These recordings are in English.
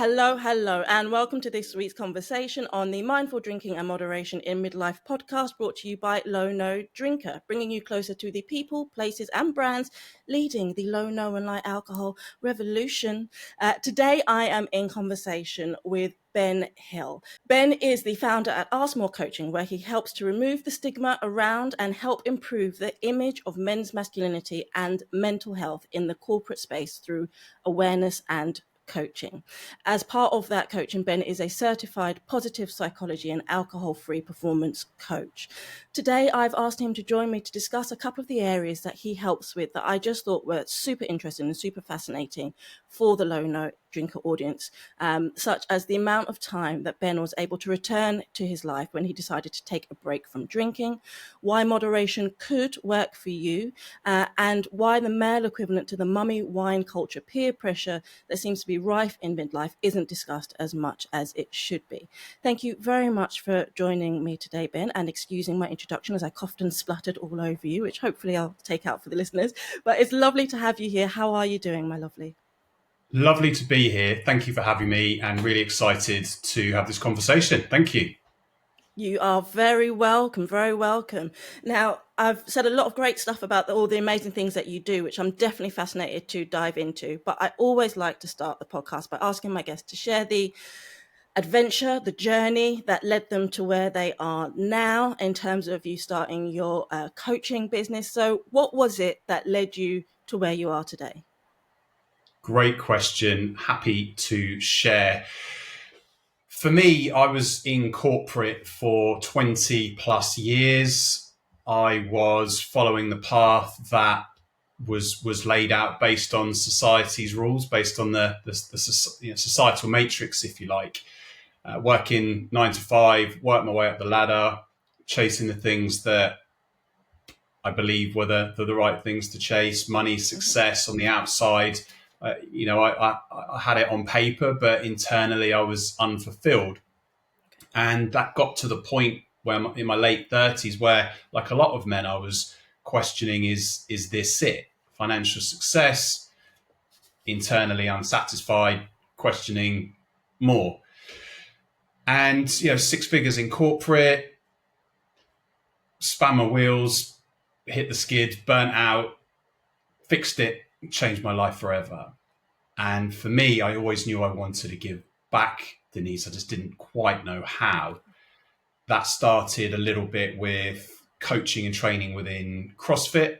Hello, and welcome to this week's conversation on the Mindful Drinking and Moderation in Midlife podcast, brought to you by Low No Drinker, bringing you closer to the people, places, and brands leading the low, no, and light alcohol revolution. Today, I am in conversation with Ben Hill. Ben is the founder at Ask More Coaching, where he helps to remove the stigma around and help improve the image of men's masculinity and mental health in the corporate space through awareness and coaching. As part of that coaching, Ben is a certified positive psychology and alcohol-free performance coach. Today, I've asked him to join me to discuss a couple of the areas that he helps with that I just thought were super interesting and super fascinating for the low no drinker audience, such as the amount of time that Ben was able to return to his life when he decided to take a break from drinking, why moderation could work for you, and why the male equivalent to the mummy wine culture peer pressure that seems to be rife in midlife isn't discussed as much as it should be. Thank you very much for joining me today, Ben, and excusing my introduction as I coughed and spluttered all over you, which hopefully I'll take out for the listeners. But it's lovely to have you here. How are you doing, my lovely? Lovely to be here. Thank you for having me, and really excited to have this conversation. Thank you. You are very welcome, very welcome. Now, I've said a lot of great stuff about all the amazing things that you do, which I'm definitely fascinated to dive into. But I always like to start the podcast by asking my guests to share the adventure, the journey that led them to where they are now in terms of you starting your coaching business. So what was it that led you to where you are today? Great question. Happy to share. For me, I was in corporate for 20 plus years. I was following the path that was laid out based on society's rules, based on the societal matrix, if you like. Working 9 to 5, work my way up the ladder, chasing the things that I believe were the right things to chase: money, success on the outside. I had it on paper, but internally I was unfulfilled. And that got to the point where in my late 30s, where, like a lot of men, I was questioning, is this it? Financial success, internally unsatisfied, questioning more. And, 6 figures in corporate, span my wheels, hit the skid, burnt out, fixed it, changed my life forever. And for me, I always knew I wanted to give back, Denise. I just didn't quite know how. That started a little bit with coaching and training within CrossFit.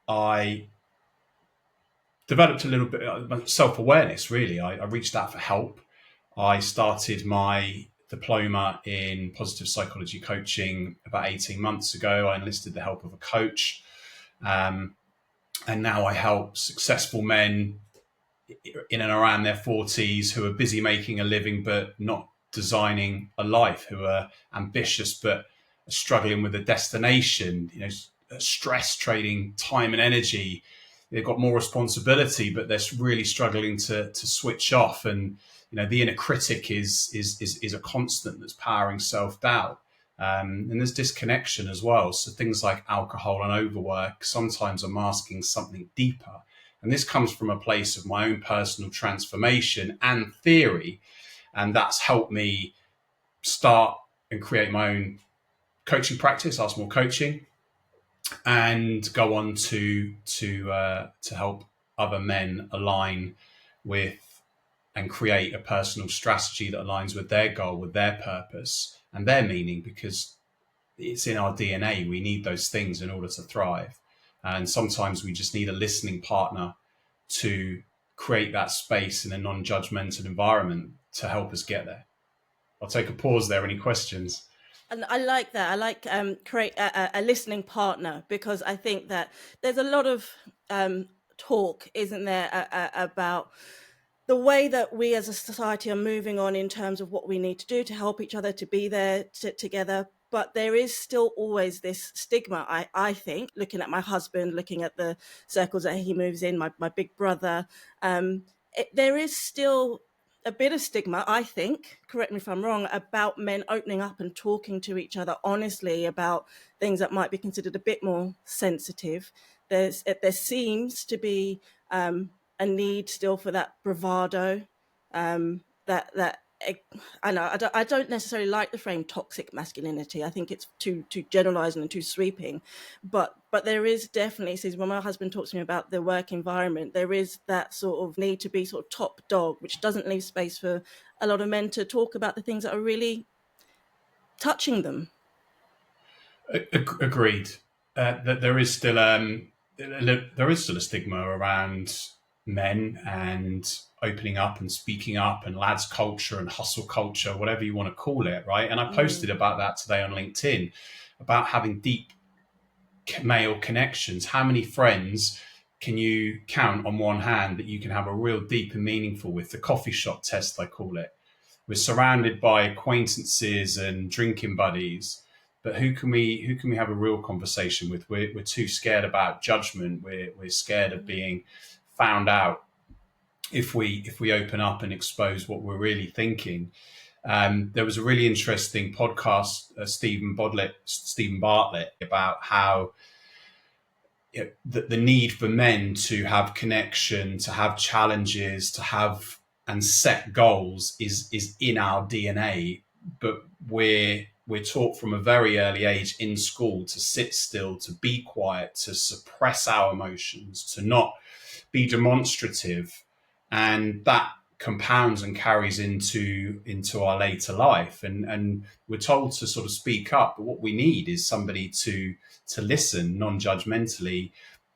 I developed a little bit of self-awareness, really. I reached out for help. I started my diploma in positive psychology coaching about 18 months ago. I enlisted the help of a coach. And now I help successful men in and around their 40s who are busy making a living but not designing a life, who are ambitious but are struggling with a destination, stress trading time and energy. They've got more responsibility, but they're really struggling to switch off. And the inner critic is a constant that's powering self-doubt. And there's disconnection as well. So things like alcohol and overwork sometimes are masking something deeper. And this comes from a place of my own personal transformation and theory. And that's helped me start and create my own coaching practice, Ask More Coaching, and go on to help other men align with and create a personal strategy that aligns with their goal, with their purpose and their meaning, because it's in our DNA. We need those things in order to thrive. And sometimes we just need a listening partner to create that space in a non-judgmental environment to help us get there. I'll take a pause there. Any questions? And I like that. I like create a listening partner, because I think that there's a lot of talk, isn't there, about the way that we as a society are moving on in terms of what we need to do to help each other, to be there together. But there is still always this stigma, I think, looking at my husband, looking at the circles that he moves in, my big brother. There is still a bit of stigma, I think, correct me if I'm wrong, about men opening up and talking to each other honestly about things that might be considered a bit more sensitive. There seems to be a need still for that bravado, That I know I don't necessarily like the frame toxic masculinity. I think it's too generalizing and too sweeping, but there is definitely, see, when my husband talks to me about the work environment, there is that sort of need to be sort of top dog, which doesn't leave space for a lot of men to talk about the things that are really touching them. Agreed. That there is still a stigma around men and opening up and speaking up and lads culture and hustle culture, whatever you want to call it, right? And I posted about that today on LinkedIn about having deep male connections. How many friends can you count on one hand that you can have a real deep and meaningful with? The coffee shop test, I call it. We're surrounded by acquaintances and drinking buddies, but who can we have a real conversation with? We're too scared about judgment. We're scared of being found out if we open up and expose what we're really thinking. There was a really interesting podcast, Stephen Bartlett, about how the need for men to have connection, to have challenges, to have and set goals is in our DNA, but we're taught from a very early age in school to sit still, to be quiet, to suppress our emotions, to not be demonstrative, and that compounds and carries into our later life. And we're told to sort of speak up, but what we need is somebody to listen non-judgmentally,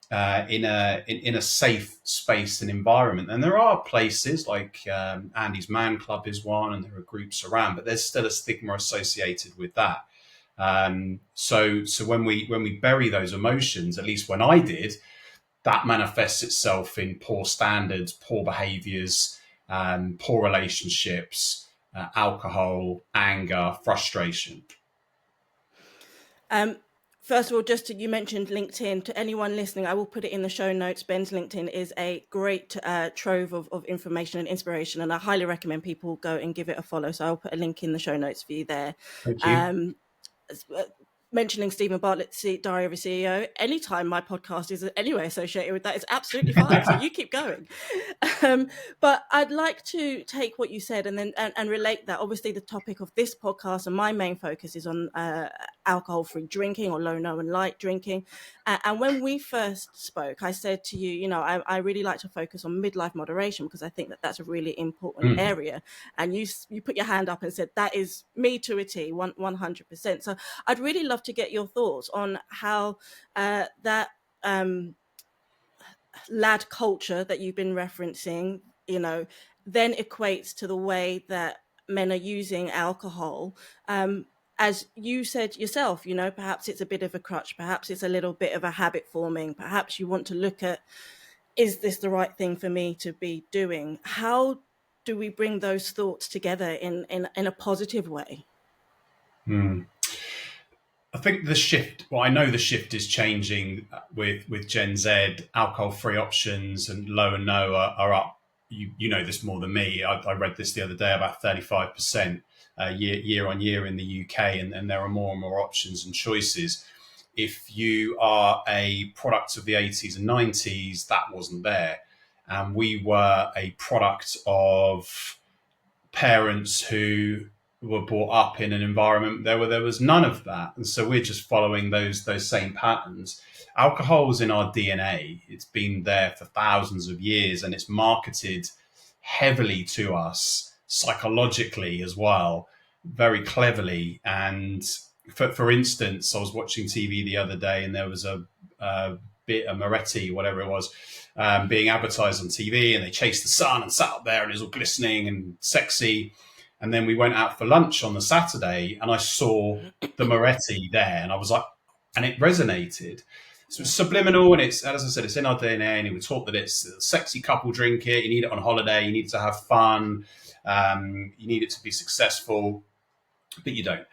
in a safe space and environment. And there are places like Andy's Man Club is one, and there are groups around, but there's still a stigma associated with that. So when we bury those emotions, at least when I did, that manifests itself in poor standards, poor behaviors, poor relationships, alcohol, anger, frustration. First of all, you mentioned LinkedIn. To anyone listening, I will put it in the show notes. Ben's LinkedIn is a great trove of information and inspiration, and I highly recommend people go and give it a follow. So I'll put a link in the show notes for you there. Thank you. Mentioning Stephen Bartlett, Diary of a CEO, anytime my podcast is anyway associated with that, it's absolutely fine. So you keep going. But I'd like to take what you said and then and relate that. Obviously, the topic of this podcast and my main focus is on alcohol-free drinking, or low, no, and light drinking. And when we first spoke, I said to you, I really like to focus on midlife moderation because I think that that's a really important area. And you put your hand up and said, that is me to a T, 100%. So I'd really love to get your thoughts on how that lad culture that you've been referencing, then equates to the way that men are using alcohol. As you said yourself, perhaps it's a bit of a crutch, perhaps it's a little bit of a habit forming, perhaps you want to look at, is this the right thing for me to be doing? How do we bring those thoughts together in a positive way? I think I know the shift is changing with Gen Z. Alcohol-free options and low and no are up. You know this more than me. I read this the other day, about 35% year on year in the UK, and there are more and more options and choices. If you are a product of the 80s and 90s, that wasn't there. And we were a product of parents who were brought up in an environment there was none of that, and so we're just following those same patterns. Alcohol's in our DNA. It's been there for thousands of years, and it's marketed heavily to us psychologically as well, very cleverly. And for instance, I was watching TV the other day, and there was a Moretti, whatever it was, being advertised on TV, and they chased the sun and sat up there, and it was all glistening and sexy. And then we went out for lunch on the Saturday, and I saw the Moretti there, and I was like, and it resonated. So it's subliminal, and it's, as I said, it's in our DNA, and we were taught that it's a sexy couple drink it. You need it on holiday. You need it to have fun. You need it to be successful, but you don't.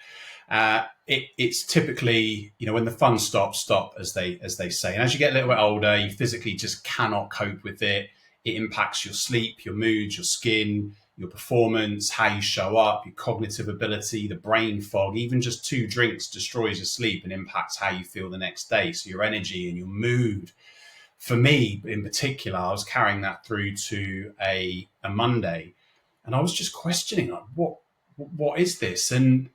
It's typically, when the fun stops, stop, as they say. And as you get a little bit older, you physically just cannot cope with it. It impacts your sleep, your mood, your skin, your performance, how you show up, your cognitive ability, the brain fog. Even just 2 drinks destroys your sleep and impacts how you feel the next day. So your energy and your mood. For me, in particular, I was carrying that through to a Monday. And I was just questioning, like, what is this? And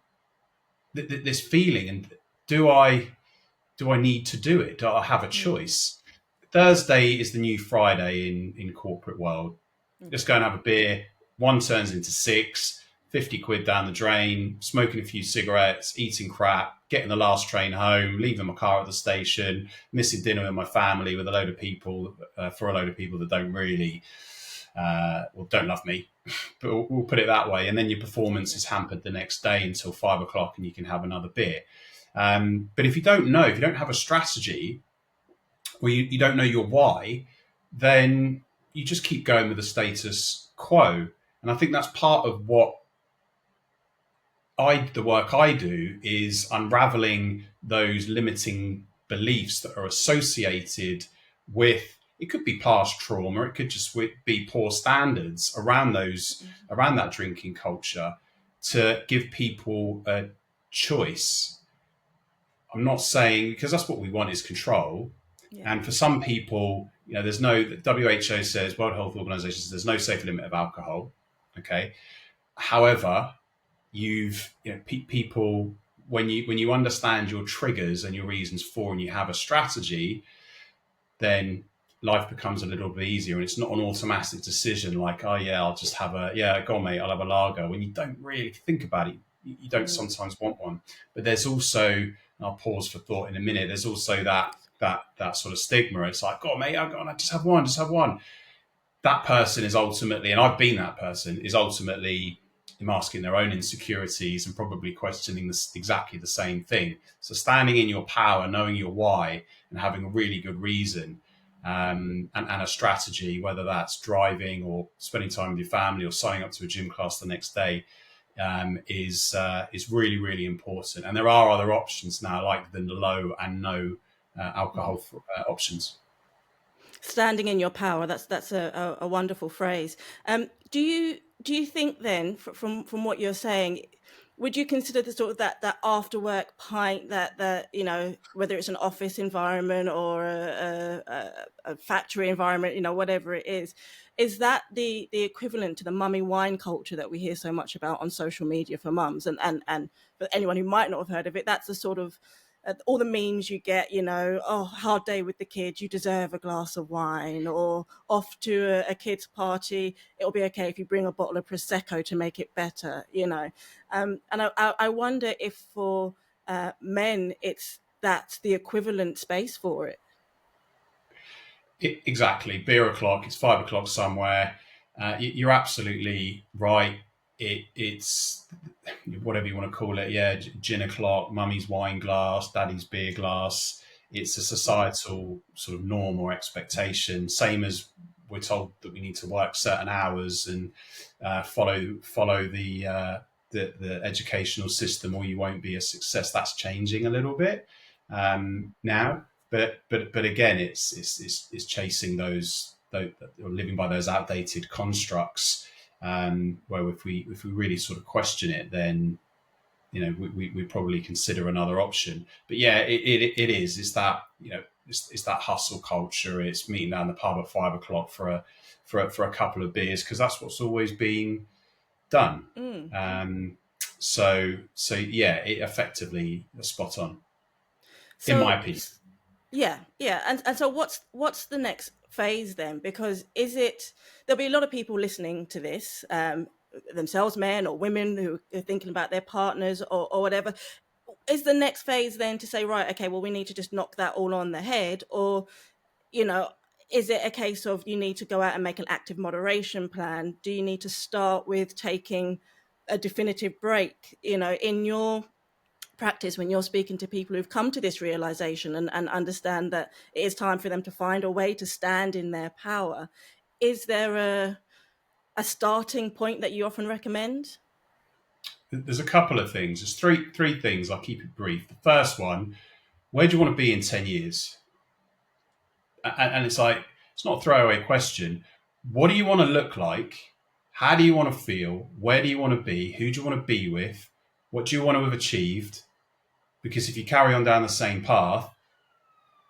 this feeling, and do I need to do it? Do I have a Mm. choice? Thursday is the new Friday in corporate world. Just go Okay. and have a beer. One turns into six, 50 quid down the drain, smoking a few cigarettes, eating crap, getting the last train home, leaving my car at the station, missing dinner with my family with a load of people, for a load of people that don't really, don't love me, but we'll put it that way. And then your performance Okay. is hampered the next day until 5 o'clock and you can have another beer. But if you don't know, if you don't have a strategy, or you don't know your why, then you just keep going with the status quo. And I think that's part of what the work I do is unraveling those limiting beliefs that are associated with, it could be past trauma, it could just be poor standards around that drinking culture, to give people a choice. I'm not saying, because that's what we want is control. Yeah. And for some people, there's no, the WHO says, World Health Organization says, there's no safe limit of alcohol. Okay. However, people, when you understand your triggers and your reasons for, and you have a strategy, then life becomes a little bit easier, and it's not an automatic decision like, oh yeah, I'll just have go on mate, I'll have a lager, when you don't really think about it. You don't Mm. sometimes want one. But there's also, and I'll pause for thought in a minute, there's also that sort of stigma. It's like, oh mate, I just have one, that person is ultimately, and I've been that person, is ultimately masking their own insecurities and probably questioning exactly the same thing. So standing in your power, knowing your why, and having a really good reason, and a strategy, whether that's driving or spending time with your family or signing up to a gym class the next day, is really, really important. And there are other options now, like the low and no alcohol options. Standing in your power, that's a wonderful phrase. Do you think then, from what you're saying, would you consider the sort of that after work pint, that whether it's an office environment or a factory environment, whatever it is that the equivalent to the mummy wine culture that we hear so much about on social media for mums? And for anyone who might not have heard of it, that's the sort of all the memes you get, oh, hard day with the kids, you deserve a glass of wine, or off to a kid's party, it'll be okay if you bring a bottle of Prosecco to make it better. And I wonder if for men, that's the equivalent space for it. Exactly. Beer o'clock. It's 5 o'clock somewhere. You're absolutely right. It's whatever you want to call it. Yeah, gin o'clock, mummy's wine glass, daddy's beer glass. It's a societal sort of norm or expectation. Same as we're told that we need to work certain hours and follow the educational system, or you won't be a success. That's changing a little bit now, but again, it's chasing those, or living by those outdated constructs. Where if we really sort of question it, then we probably consider another option. But yeah, it is. It's that it's that hustle culture. It's meeting down the pub at 5 o'clock for a couple of beers, because that's what's always been done. Mm. So yeah, it effectively spot on, in So my opinion. yeah, yeah. And so what's the next phase then? Because there'll be a lot of people listening to this, themselves, men or women, who are thinking about their partners or whatever. Is the next phase then to say, right, okay, well, we need to just knock that all on the head? Or, you know, is it a case of you need to go out and make an active moderation plan? Do you need to start with taking a definitive break? In your practice, when you're speaking to people who've come to this realization and understand that it is time for them to find a way to stand in their power, is there a starting point that you often recommend? There's a couple of things. There's three things. I'll keep it brief. The first one: where do you want to be in 10 years? And it's like, it's not a throwaway question. What do you want to look like? How do you want to feel? Where do you want to be? Who do you want to be with? What do you want to have achieved? Because if you carry on down the same path,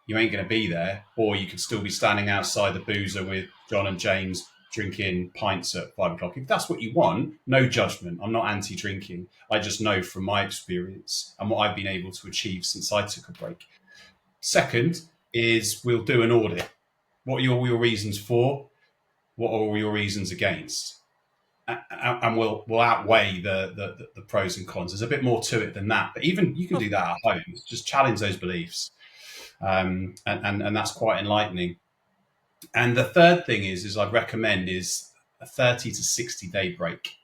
you ain't going to be there, or you could still be standing outside the boozer with John and James drinking pints at 5 o'clock. If that's what you want, no judgment. I'm not anti-drinking. I just know from my experience and what I've been able to achieve since I took a break. Second is we'll do an audit. What are all your reasons for? What are all your reasons against? And we'll outweigh the pros and cons. There's a bit more to it than that, but even you can do that at home. Just challenge those beliefs, and that's quite enlightening. And the third thing is I'd recommend is a 30 to 60-day break.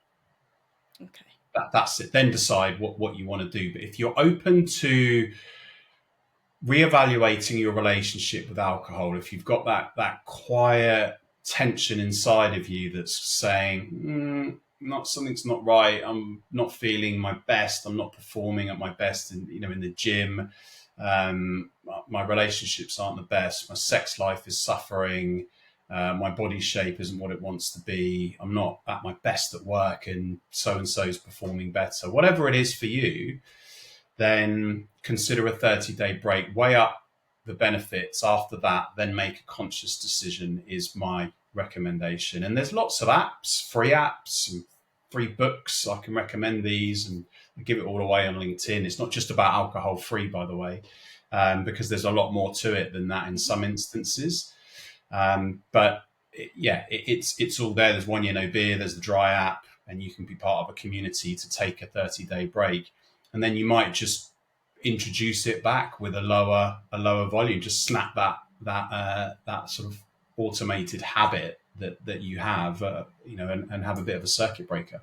Okay. That's it. Then decide what you want to do. But if you're open to reevaluating your relationship with alcohol, if you've got that quiet tension inside of you that's saying, something's not right, I'm not feeling my best, I'm not performing at my best in the gym, my relationships aren't the best, my sex life is suffering, my body shape isn't what it wants to be, I'm not at my best at work, and so is performing better. Whatever it is for you, then consider a 30-day break, weigh up the benefits. After that, then make a conscious decision is my recommendation. And there's lots of free apps and free books. I can recommend these and give it all away on LinkedIn. It's not just about alcohol free, by the way, because there's a lot more to it than that in some instances. But it's all there. There's 1 Year No Beer, there's the Dry app, and you can be part of a community to take a 30-day break. And then you might just introduce it back with a lower volume. Just snap that sort of automated habit that you have, and have a bit of a circuit breaker.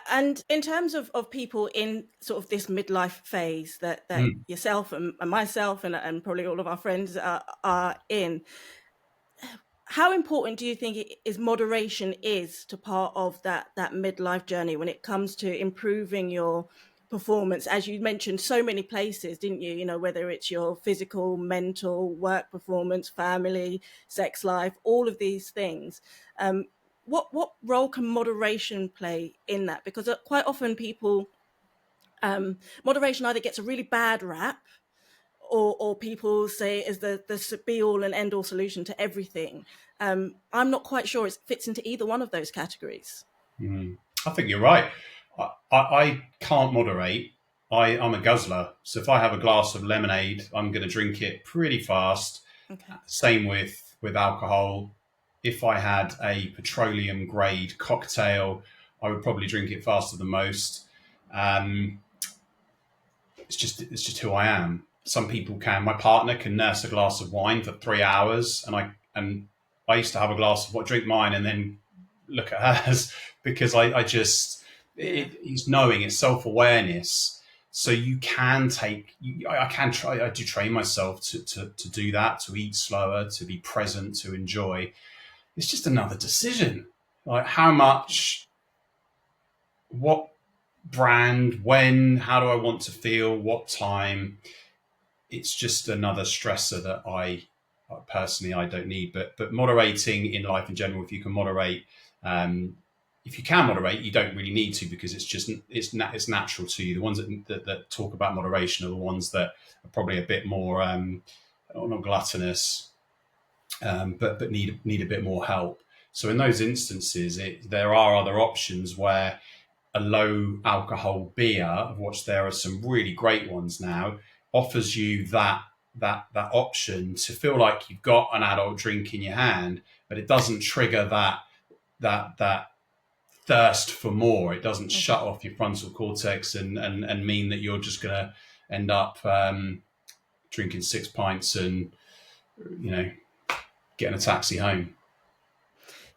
And in terms of people in sort of this midlife phase that yourself and myself and probably all of our friends are in, how important do you think moderation is to part of that midlife journey when it comes to improving your performance? As you mentioned, so many places, didn't you? You know, whether it's your physical, mental, work performance, family, sex life, all of these things. What role can moderation play in that? Because quite often people, moderation either gets a really bad rap, or people say is the be all and end all solution to everything. I'm not quite sure it fits into either one of those categories. I think you're right. I can't moderate. I'm a guzzler. So if I have a glass of lemonade, I'm going to drink it pretty fast. Okay. Same with alcohol. If I had a petroleum grade cocktail, I would probably drink it faster than most. It's just who I am. Some people can. My partner can nurse a glass of wine for 3 hours, and I used to have a glass of drink mine and then look at hers because it's knowing, it's self-awareness. So you can I do train myself to do that, to eat slower, to be present, to enjoy. It's just another decision. Like how much, what brand, when, how do I want to feel, what time? It's just another stressor that I personally don't need. But moderating in life in general, if you can moderate, you don't really need to, because it's natural to you. The ones that talk about moderation are the ones that are probably a bit more not gluttonous, but need a bit more help. So in those instances, there are other options where a low alcohol beer, of which there are some really great ones now, offers you that option to feel like you've got an adult drink in your hand, but it doesn't trigger that thirst for more. It doesn't shut off your frontal cortex and mean that you're just going to end up drinking 6 pints and getting a taxi home.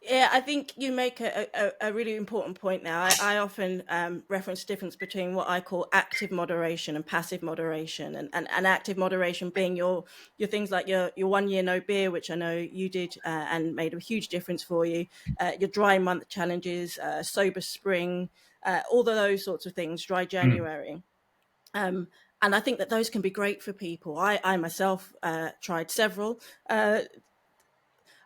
Yeah, I think you make a really important point now. I often reference the difference between what I call active moderation and passive moderation, and active moderation being your things like your 1 year no beer, which I know you did and made a huge difference for you, your dry month challenges, sober spring, all of those sorts of things, dry January. And I think that those can be great for people. I myself tried several.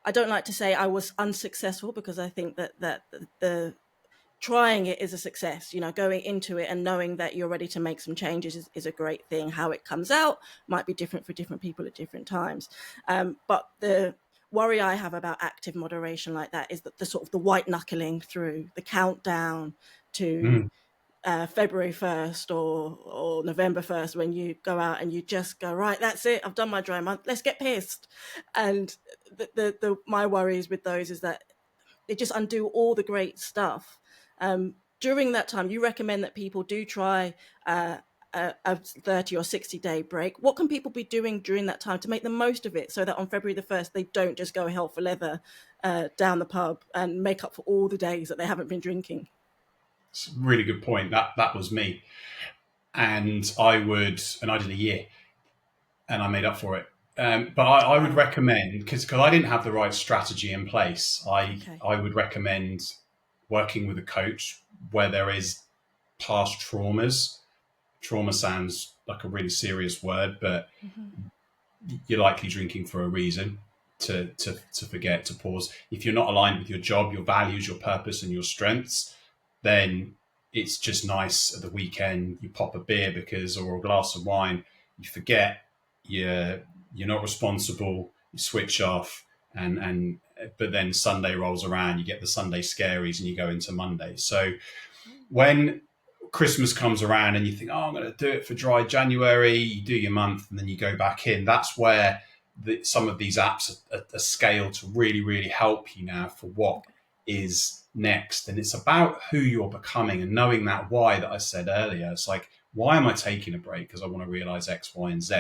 I don't like to say I was unsuccessful, because I think that the trying it is a success. Going into it and knowing that you're ready to make some changes is a great thing. How it comes out might be different for different people at different times. But worry I have about active moderation like that is that the sort of the white knuckling through the countdown to Mm. February 1st or November 1st, when you go out and you just go, right, that's it, I've done my dry month, let's get pissed. And my worries with those is that they just undo all the great stuff. During that time, you recommend that people do try a 30 or 60-day break. What can people be doing during that time to make the most of it so that on February the 1st, they don't just go hell for leather down the pub and make up for all the days that they haven't been drinking? It's a really good point. That was me. And I did a year and I made up for it. But I would Wow. recommend, because I didn't have the right strategy in place, Okay. I would recommend working with a coach where there is past traumas. Trauma sounds like a really serious word, but Hmm. you're likely drinking for a reason, to forget, to pause. If you're not aligned with your job, your values, your purpose, and your strengths, then it's just nice at the weekend. You pop a beer because, or a glass of wine, you forget, you're you're not responsible, you switch off, and but then Sunday rolls around, you get the Sunday scaries, and you go into Monday. So when Christmas comes around and you think, oh, I'm going to do it for dry January, you do your month and then you go back in. That's where some of these apps are scaled to really, really help you now for what Okay. is next. And it's about who you're becoming and knowing that why that I said earlier. It's like, why am I taking a break? Because I want to realize X, Y, and Z.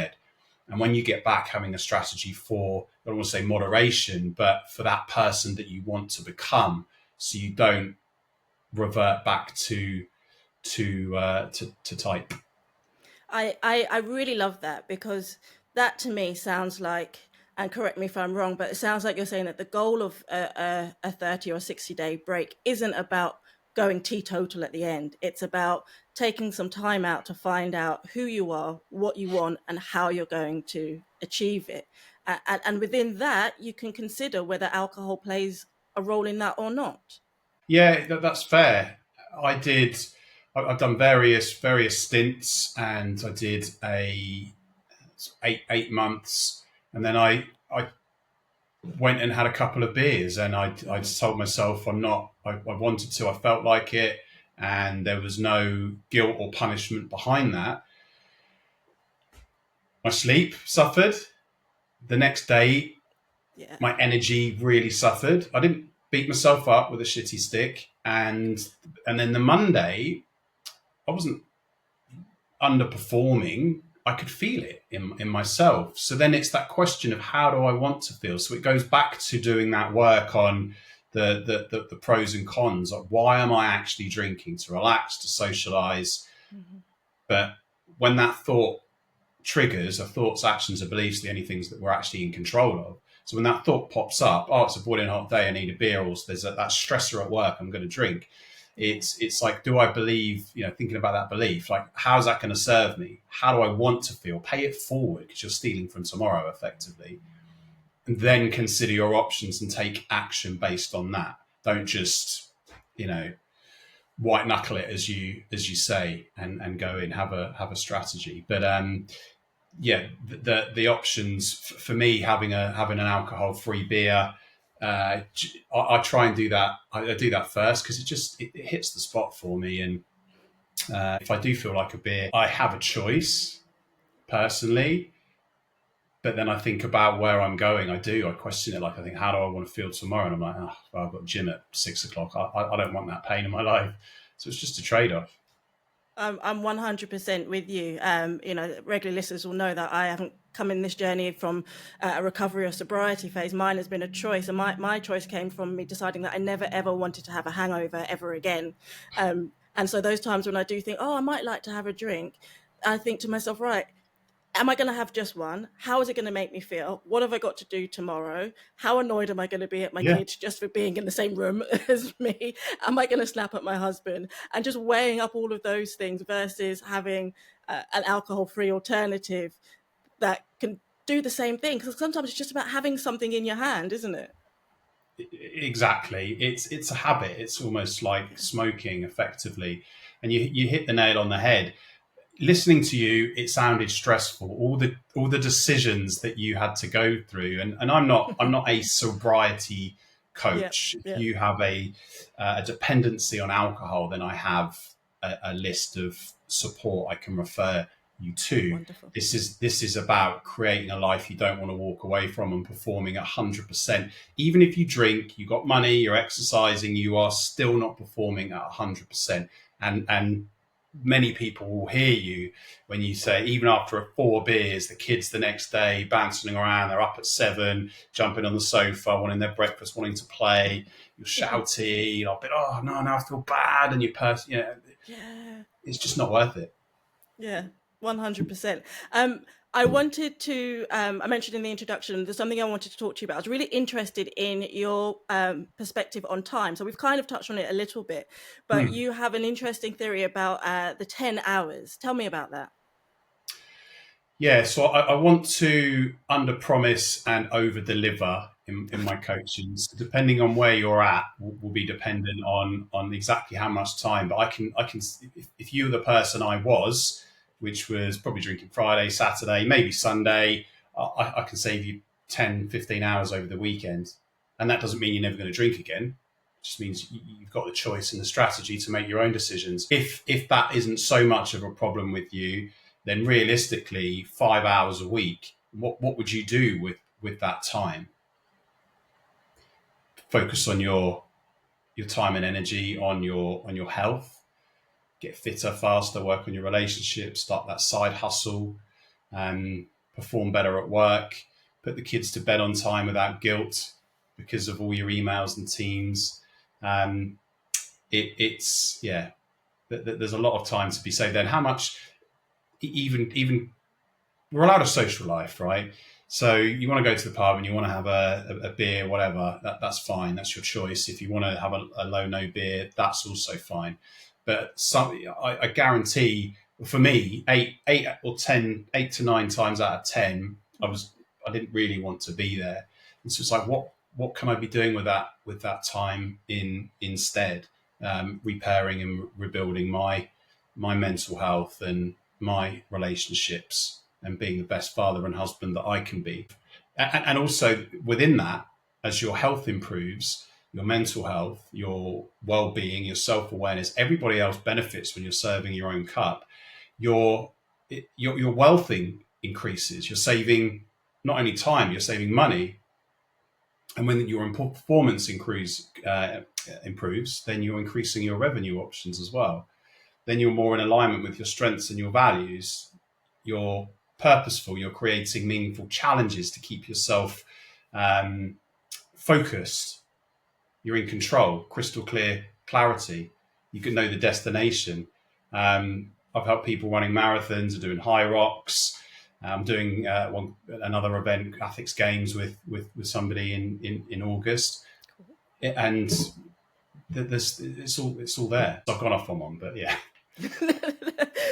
And when you get back having a strategy for, I don't want to say moderation, but for that person that you want to become, so you don't revert back to type. I really love that, because that to me sounds like, and correct me if I'm wrong, but it sounds like you're saying that the goal of a 30 or 60-day break isn't about going teetotal at the end. It's about taking some time out to find out who you are, what you want, and how you're going to achieve it. And within that, you can consider whether alcohol plays a role in that or not. Yeah, that's fair. I did. I've done various stints, and I did a 8 months, and then I went and had a couple of beers, and I just told myself I'm not. I wanted to. I felt like it, and there was no guilt or punishment behind that. My sleep suffered. The next day, Yeah. my energy really suffered. I didn't beat myself up with a shitty stick, and then the Monday, I wasn't underperforming. I could feel it in myself. So then it's that question of how do I want to feel? So it goes back to doing that work on the pros and cons. Like, why am I actually drinking? To relax, to socialize. Hmm. But when that thought triggers, are thoughts, actions, and beliefs the only things that we're actually in control of? So when that thought pops up, oh, it's a boiling hot day, I need a beer, or there's that stressor at work, I'm going to drink. Yeah. It's like, do I believe, thinking about that belief, like, how's that going to serve me? How do I want to feel? Pay it forward, because you're stealing from tomorrow effectively. And then consider your options and take action based on that. Don't just, you know, white knuckle it, as you say, and go in, have a strategy. But yeah, the options for me, having an alcohol free beer. I try and do that. I do that first because it hits the spot for me. And if I do feel like a beer, I have a choice personally. But then I think about where I'm going. I question it. Like, I think, how do I want to feel tomorrow? And I'm like, oh, well, I've got gym at 6 o'clock. I don't want that pain in my life. So it's just a trade off. I'm 100% with you. Regular listeners will know that I haven't come in this journey from a recovery or sobriety phase. Mine has been a choice, and my choice came from me deciding that I never ever wanted to have a hangover ever again. And so those times when I do think, oh, I might like to have a drink, I think to myself, right, am I going to have just one? How is it going to make me feel? What have I got to do tomorrow? How annoyed am I going to be at my Yeah. kids just for being in the same room as me? Am I going to snap at my husband? And just weighing up all of those things versus having an alcohol free alternative that can do the same thing. Because sometimes it's just about having something in your hand, isn't it? Exactly. It's a habit. It's almost like Yeah. smoking effectively. And you hit the nail on the head. listening to you, it sounded stressful. All the decisions that you had to go through, and I'm not a sobriety Yeah, coach. If yeah, you have a dependency on alcohol, then I have a list of support I can refer you to. wonderful. This is about creating a life you don't want to walk away from and performing 100%. Even if you drink, you got money, you're exercising, you are still not performing at 100%. And many people will hear you when you say, even after 4 beers, the kids the next day bouncing around, they're up at 7, jumping on the sofa, wanting their breakfast, wanting to play. You're shouty, you're like, oh no, now I feel bad, and Yeah, it's just not worth it. yeah, 100%. I wanted to, I mentioned in the introduction, there's something I wanted to talk to you about. I was really interested in your perspective on time. So we've kind of touched on it a little bit, but Hmm. you have an interesting theory about the 10 hours. Tell me about that. Yeah, so I want to under promise and over deliver in my coachings. Depending on where you're at, will be dependent on exactly how much time. But I can if you were the person I was, which was probably drinking Friday, Saturday, maybe Sunday, I can save you 10, 15 hours over the weekend. And that doesn't mean you're never going to drink again. It just means you've got the choice and the strategy to make your own decisions. If that isn't so much of a problem with you, then realistically 5 hours a week, what would you do with that time? Focus on your time and energy on your health, get fitter faster, work on your relationships, start that side hustle, and perform better at work, put the kids to bed on time without guilt because of all your emails and teams. um, it's yeah, there's a lot of time to be saved then. How much, even we're allowed a social life, right? So you want to go to the pub and you want to have a beer, whatever, that's fine. That's your choice. If you want to have a low no beer, that's also fine. But I guarantee for me, 8 to 9 times out of 10, I didn't really want to be there. And so it's like, what can I be doing with that time instead? Repairing and rebuilding my mental health and my relationships and being the best father and husband that I can be. And also within that, as your health improves, your mental health, your well-being, your self-awareness, everybody else benefits when you're serving your own cup. Your your wealth increases. You're saving not only time, you're saving money. And when your performance improves, then you're increasing your revenue options as well. Then you're more in alignment with your strengths and your values. You're purposeful. You're creating meaningful challenges to keep yourself um, focused. You're in control, crystal clear clarity. You can know the destination. I've helped people running marathons or doing high rocks. I'm doing another event, Ethics Games, with somebody in August, Cool. and it's all there. I've gone off on one, but yeah.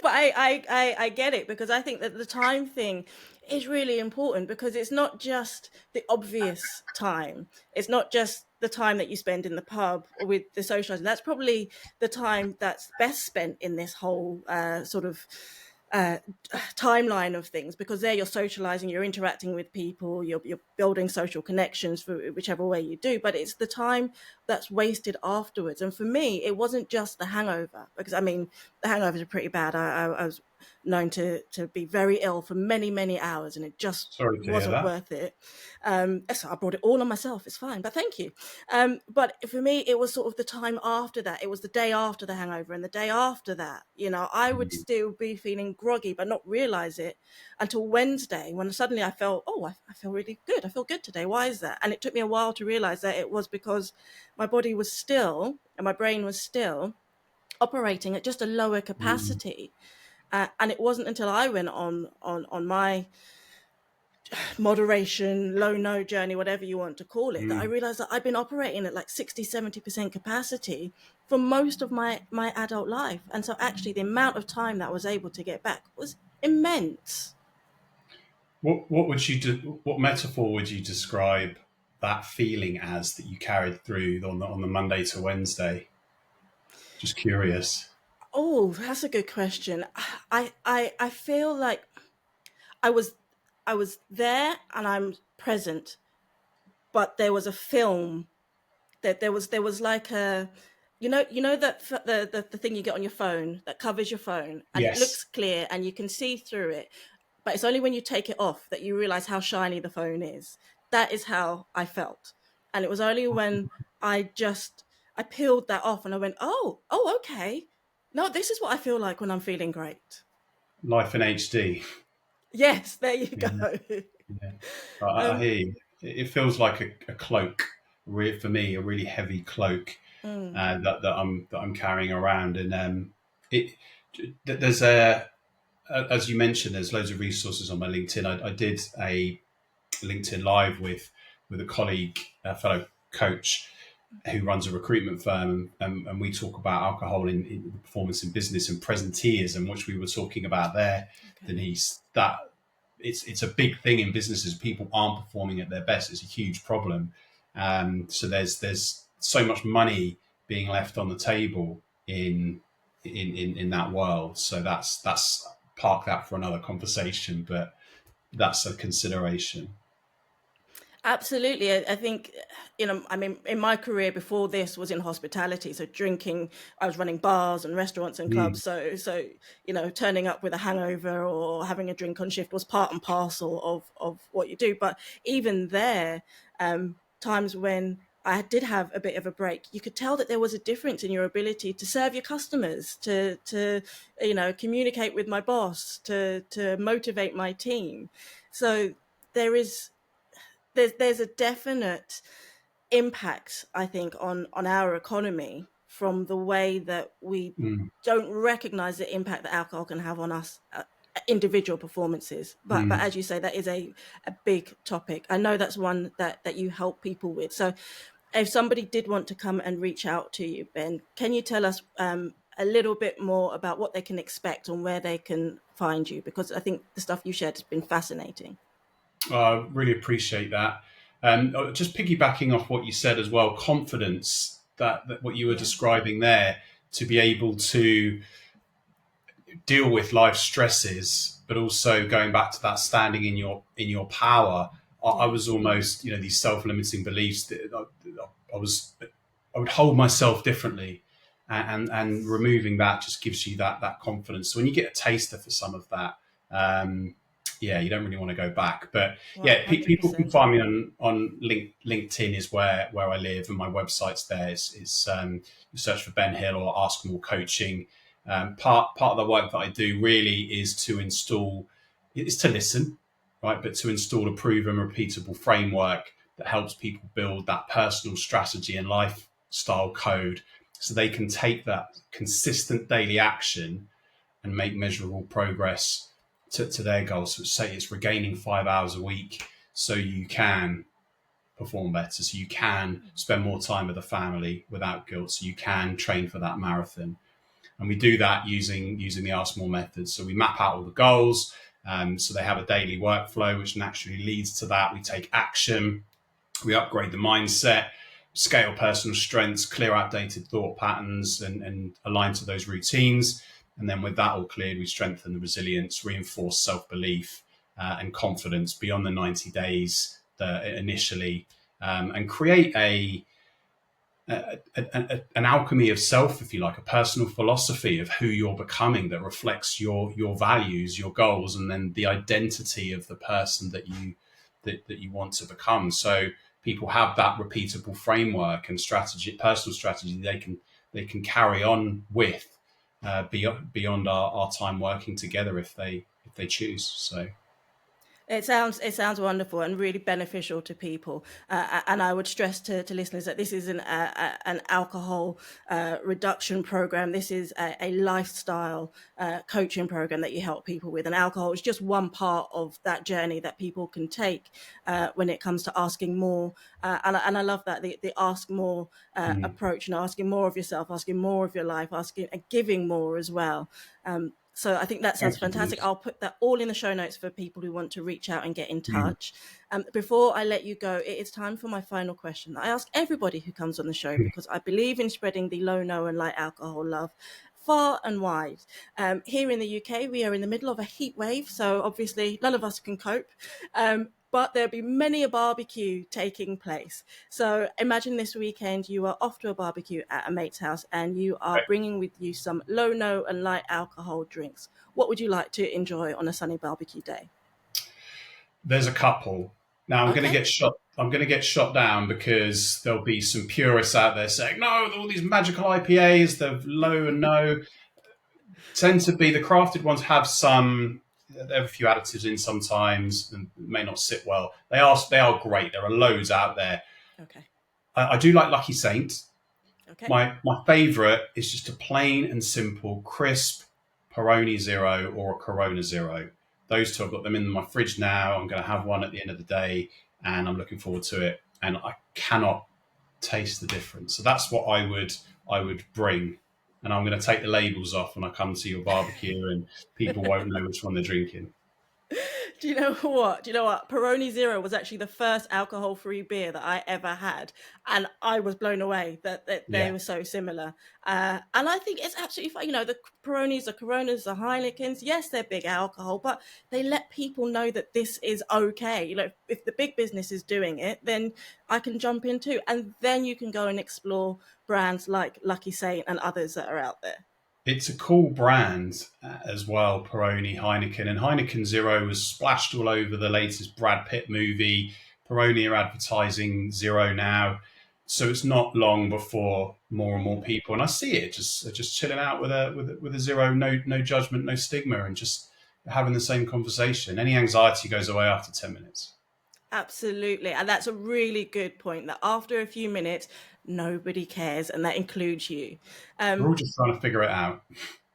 But I get it, because I think that the time thing is really important, because it's not just the obvious time. It's not just the time that you spend in the pub or with the socializing. That's probably the time that's best spent in this whole sort of uh, timeline of things, because there you're socializing, you're interacting with people, you're building social connections for whichever way you do. But it's the time that's wasted afterwards. And for me, it wasn't just the hangover, because I mean, the hangovers are pretty bad. I was known to be very ill for many hours, and it just Sorry to hear wasn't that. worth it. So I brought it all on myself. It's fine, but thank you. But for me, it was sort of the time after that. It was the day after the hangover, and the day after that, I would still be feeling groggy, but not realize it until Wednesday, when suddenly I felt, oh, I feel really good. I feel good today. Why is that? And it took me a while to realize that it was because my body was still and my brain was still operating at just a lower Mm, capacity. And it wasn't until I went on my moderation, low no journey, whatever you want to call it, that I mm. realized that I'd been operating at like 60, 70% capacity for most of my adult life. And so actually the amount of time that I was able to get back was immense. What would you do? What metaphor would you describe that feeling as that you carried through on the Monday to Wednesday? Just curious. Oh, that's a good question. I feel like I was I was there and I'm present, but there was a film that there was like a, that the thing you get on your phone that covers your phone and it Yes, looks clear and you can see through it, but it's only when you take it off that you realize how shiny the phone is. That is how I felt, and it was only when I peeled that off and I went, oh, okay, no, this is what I feel like when I'm feeling great. life in HD. Yes, there you go. Yeah, yeah. I um hear you. It feels like a cloak, for me, a really heavy cloak mm, that I'm carrying around, and it there's as you mentioned, there's loads of resources on my LinkedIn. I did a LinkedIn Live with a colleague, a fellow coach who runs a recruitment firm, and we talk about alcohol in performance in business and presenteeism, which we were talking about there, okay. Denise. That it's a big thing in businesses. People aren't performing at their best. It's a huge problem. So there's so much money being left on the table in that world. So that's park that for another conversation, but that's a consideration. Absolutely. I think, I mean, in my career before this was in hospitality. So drinking, I was running bars and restaurants and Mm, clubs. So, turning up with a hangover or having a drink on shift was part and parcel of what you do. But even there, times when I did have a bit of a break, you could tell that there was a difference in your ability to serve your customers, communicate with my boss, to motivate my team. So there is there's a definite impact, I think, on our economy from the way that we mm, don't recognize the impact that alcohol can have on us, individual performances. But mm. as you say, that is a big topic. I know that's one that you help people with. So if somebody did want to come and reach out to you, Ben, can you tell us a little bit more about what they can expect and where they can find you? Because I think the stuff you shared has been fascinating. I really appreciate that. Just piggybacking off what you said as well, confidence, that what you were Yeah. describing there, to be able to deal with life stresses, but also going back to that standing in your power. I Yeah. was almost, these self-limiting beliefs that I was, I would hold myself differently, and removing that just gives you that confidence. So when you get a taster for some of that, yeah, you don't really want to go back. But Well, yeah, people can 100%. find me on LinkedIn is where I live, and my website's there. You search for Ben Hill or Ask More Coaching. Part of the work that I do really is to listen, right? But to install a proven, repeatable framework that helps people build that personal strategy and lifestyle code, so they can take that consistent daily action and make measurable progress to their goals. So say it's regaining 5 hours a week, so you can perform better, so you can spend more time with the family without guilt, so you can train for that marathon. And we do that using the Ask More method. So we map out all the goals. So they have a daily workflow, which naturally leads to that. We take action. We upgrade the mindset, scale personal strengths, clear outdated thought patterns, and align to those routines. And then with that all cleared, we strengthen the resilience, reinforce self-belief and confidence beyond the 90 days initially, and create an alchemy of self, if you like, a personal philosophy of who you're becoming that reflects your values, your goals, and then the identity of the person that you want to become. So people have that repeatable framework and strategy, personal strategy they can carry on with beyond our time working together if they choose. So It sounds wonderful and really beneficial to people. And I would stress to listeners that this is an alcohol reduction program. This is a lifestyle coaching program that you help people with. And alcohol is just one part of that journey that people can take when it comes to asking more. And I love that the ask more mm, approach, asking more of yourself, asking more of your life, asking and giving more as well. So I think that sounds thank you, fantastic. Denise. I'll put that all in the show notes for people who want to reach out and get in Mm, touch. Before I let you go, it is time for my final question that I ask everybody who comes on the show, because I believe in spreading the low, no, and light alcohol love. far and wide. Here in the UK, we are in the middle of a heat wave, so obviously none of us can cope. But there'll be many a barbecue taking place. So imagine this weekend you are off to a barbecue at a mate's house and you are bringing with you some low, no, and light alcohol drinks. What would you like to enjoy on a sunny barbecue day? There's a couple. Now I'm going to Okay. get shot. I'm going to get shot down because there'll be some purists out there saying, "No, all these magical IPAs, they're low and no." Tend to be the crafted ones have some. They have a few additives in sometimes and may not sit well. They are great. There are loads out there. Okay. I do like Lucky Saint. Okay. My favourite is just a plain and simple crisp Peroni Zero or a Corona Zero. Those two, I've got them in my fridge now. I'm going to have one at the end of the day, and I'm looking forward to it. And I cannot taste the difference. So that's what I would bring. And I'm going to take the labels off when I come to your barbecue, and people won't know which one they're drinking. Do you know what? Do you know what? Peroni Zero was actually the first alcohol-free beer that I ever had, and I was blown away that they Yeah, were so similar. And I think it's absolutely fine. You know, the Peronis, the Coronas, the Heinekens. Yes, they're big alcohol, but they let people know that this is okay. You know, if the big business is doing it, then I can jump in too, and then you can go and explore brands like Lucky Saint and others that are out there. it's a cool brand as well, Peroni Heineken. And Heineken Zero was splashed all over the latest Brad Pitt movie. Peroni are advertising Zero now. So it's not long before more and more people, and I see it just chilling out with a zero, no judgment, no stigma, and just having the same conversation. Any anxiety goes away after 10 minutes. Absolutely. And that's a really good point that after a few minutes, nobody cares, and that includes you. We're Um, all just trying to figure it out.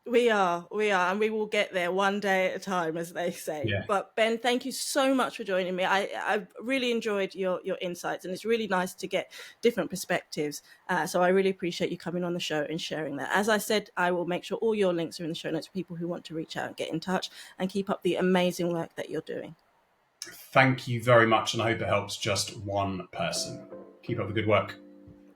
we are, and we will get there one day at a time, as they say. Yeah. But Ben, thank you so much for joining me. I've really enjoyed your insights, and it's really nice to get different perspectives. So I really appreciate you coming on the show and sharing that. As I said, I will make sure all your links are in the show notes for people who want to reach out and get in touch and keep up the amazing work that you're doing. Thank you very much, and I hope it helps just one person. Keep up the good work.